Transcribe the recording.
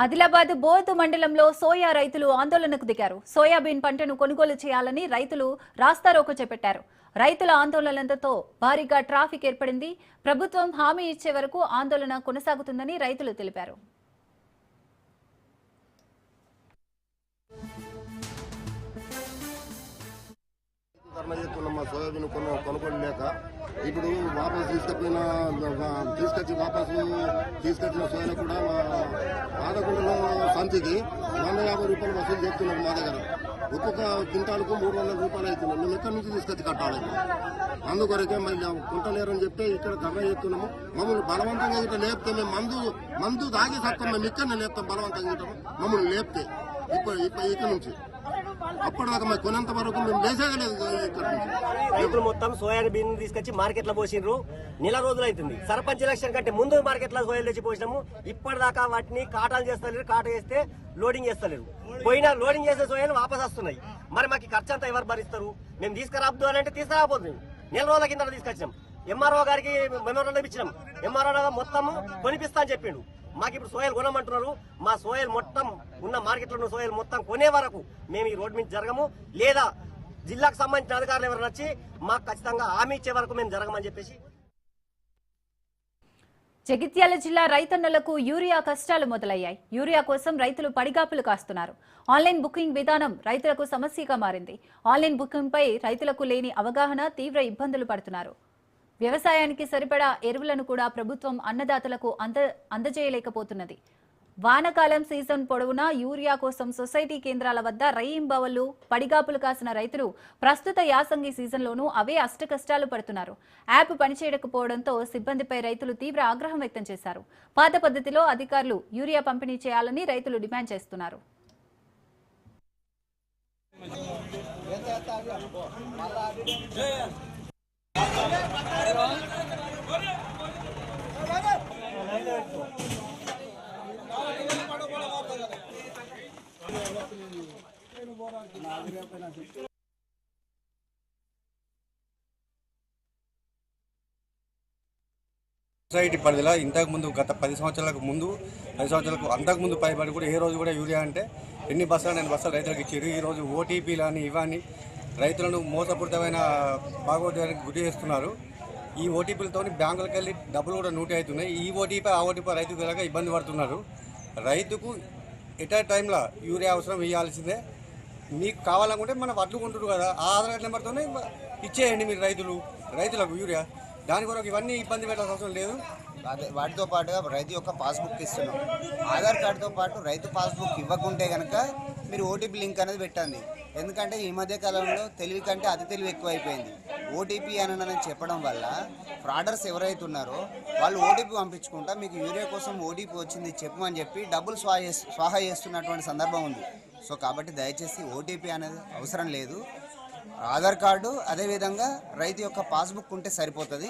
Adilabad board మండలంలో soya రైతులు ఆందోళనకు దిగారు. సోయాబీన్ పంటను కొనుగోలు చేయాలని రైతులు రాస్తారోకో చేపట్టారు. రైతుల ఆందోళనలతో భారీగా ట్రాఫిక్ ఏర్పడింది. ప్రభుత్వం హామీ ఇచ్చే వరకు ఆందోళన కొనసాగుతుందని రైతులు తెలిపారు. సోయాబీన్ కొనుగోలు లేక ఇప్పుడు వాపసు తీసుకొచ్చిన సోయా కూడా ఆదకొండలో సంచికి 150 రూపాయలు వసూలు చేస్తున్నారు. మా దగ్గర ఒక్కొక్క క్వింటాలకు 300 రూపాయలు అవుతున్నాయి. మేము ఎక్కడి నుంచి తీసుకొచ్చి కట్టాలి? అందుకొరకే మళ్ళీ కుంటలేరని చెప్తే ఇక్కడ ధర్నా చేస్తున్నాము. మమ్మల్ని బలవంతంగా ఇట్లా లేపితే మేము మందు దాగి సత్తాం. మేము ఇక్కడ లేపుతాం బలవంతంగా మమ్మల్ని లేపితే ఇక్కడ నుంచి అప్పటిదాకా మాకు కొనంత వరకు మేము లేసేయలేదు. రైతులు మొత్తం సోయాబీన్ తీసుకొచ్చి మార్కెట్ లో పోసిండ్రు. నెల రోజులు అవుతుంది. సర్పంచ్ ఎలక్షన్ కంటే ముందు మార్కెట్ లో సోయాలు తెచ్చి పోసినాము. ఇప్పటిదాకా వాటిని కాటాలు చేస్తలేరు. కాట చేస్తే లోడింగ్ చేస్తలేరు. పోయినా లోడింగ్ చేసే సోయాలు వాపస్ వస్తున్నాయి. మరి మాకు ఖర్చు అంతా ఎవరు భరిస్తారు? మేము తీసుకురాబద్దు అని అంటే తీసుకురాబోతుంది. నెల రోజుల కింద తీసుకొచ్చినాం. ఎంఆర్ఓ గారికి మెమోరాండం ఇచ్చినాం. ఎంఆర్ఓ మొత్తం కొనిపిస్తా అని చెప్పిండు. మాకు ఇప్పుడు సోయలు కొనమంటున్నారు. మా సోయలు మొత్తం ఉన్న మార్కెట్లో ఉన్న సోయలు మొత్తం కొనే వరకు మేము ఈ రోడ్ మీద జరగము. లేదా జిల్లాకు సంబంధించిన అధికారులు ఎవరు వచ్చి మాకు ఖచ్చితంగా హామీ ఇచ్చే వరకు మేము జరగమని చెప్పేసి. జగిత్యాల జిల్లా రైతన్నలకు యూరియా కష్టాలు మొదలయ్యాయి. యూరియా కోసం రైతులు పడిగాపులు కాస్తున్నారు. ఆన్లైన్ బుకింగ్ విధానం రైతులకు సమస్యగా మారింది. ఆన్లైన్ బుకింగ్ పై రైతులకు లేని అవగాహన తీవ్ర ఇబ్బందులు పడుతున్నారు. వ్యవసాయానికి సరిపడా ఎరువులను కూడా ప్రభుత్వం అన్నదాతలకు అందజేయలేకపోతున్నది. వానకాలం సీజన్ పొడవునా యూరియా కోసం సొసైటీ కేంద్రాల వద్ద రైయింబవళ్లు పడిగాపులు కాసిన రైతులు ప్రస్తుత యాసంగి సీజన్లోనూ అవే అష్టకష్టాలు పడుతున్నారు. యాప్ పనిచేయకపోవడంతో సిబ్బందిపై రైతులు తీవ్ర ఆగ్రహం వ్యక్తం చేశారు. పాత పద్ధతిలో అధికారులు యూరియా పంపిణీ చేయాలని రైతులు డిమాండ్ చేస్తున్నారు. సొసైటీ పరిధిలో ఇంతకుముందు గత 10 సంవత్సరాలకు అంతకుముందు పైబడి కూడా ఏ రోజు కూడా యూరియా అంటే ఎన్ని బస్సులు నేను బస్సులు రైతులకు ఇచ్చారు. ఈరోజు ఓటీపీలు అని ఇవన్నీ రైతులను మోసపూరితమైన భాగవతానికి గురి చేస్తున్నారు. ఈ ఓటీపీలతో బ్యాంకులకు వెళ్ళి డబ్బులు కూడా నూటి అవుతున్నాయి. ఈ ఓటీపీ ఆ ఓటీపీ రైతుకు వెళ్ళక ఇబ్బంది పడుతున్నారు. రైతుకు ఎట్ ఆ టైంలో యూరియా అవసరం ఇవ్వాల్సిందే. మీకు కావాలనుకుంటే మన వడ్లు కొంటారు కదా, ఆ ఆధార్ నెంబర్తోనే ఇచ్చేయండి మీరు రైతులకు యూరియా. దాని కొరకు ఇవన్నీ ఇబ్బంది పెట్టాల్సిన అవసరం లేదు. వాటితో పాటుగా రైతు యొక్క పాస్బుక్ ఇస్తున్నాం. ఆధార్ కార్డుతో పాటు రైతు పాస్బుక్ ఇవ్వకుంటే కనుక మీరు ఓటీపీ లింక్ అనేది పెట్టండి. ఎందుకంటే ఈ మధ్య కాలంలో తెలివి కంటే అతి తెలివి ఎక్కువైపోయింది. ఓటీపీ అని చెప్పడం వల్ల ఫ్రాడర్స్ ఎవరైతే ఉన్నారో వాళ్ళు ఓటీపీ పంపించుకుంటా మీకు యూరియా కోసం ఓటీపీ వచ్చింది చెప్పమని చెప్పి డబ్బులు స్వాహా చేస్తున్నటువంటి సందర్భం ఉంది. సో కాబట్టి దయచేసి ఓటీపీ అనేది అవసరం లేదు. ఆధార్ కార్డు అదేవిధంగా రైతు యొక్క పాస్బుక్ ఉంటే సరిపోతుంది.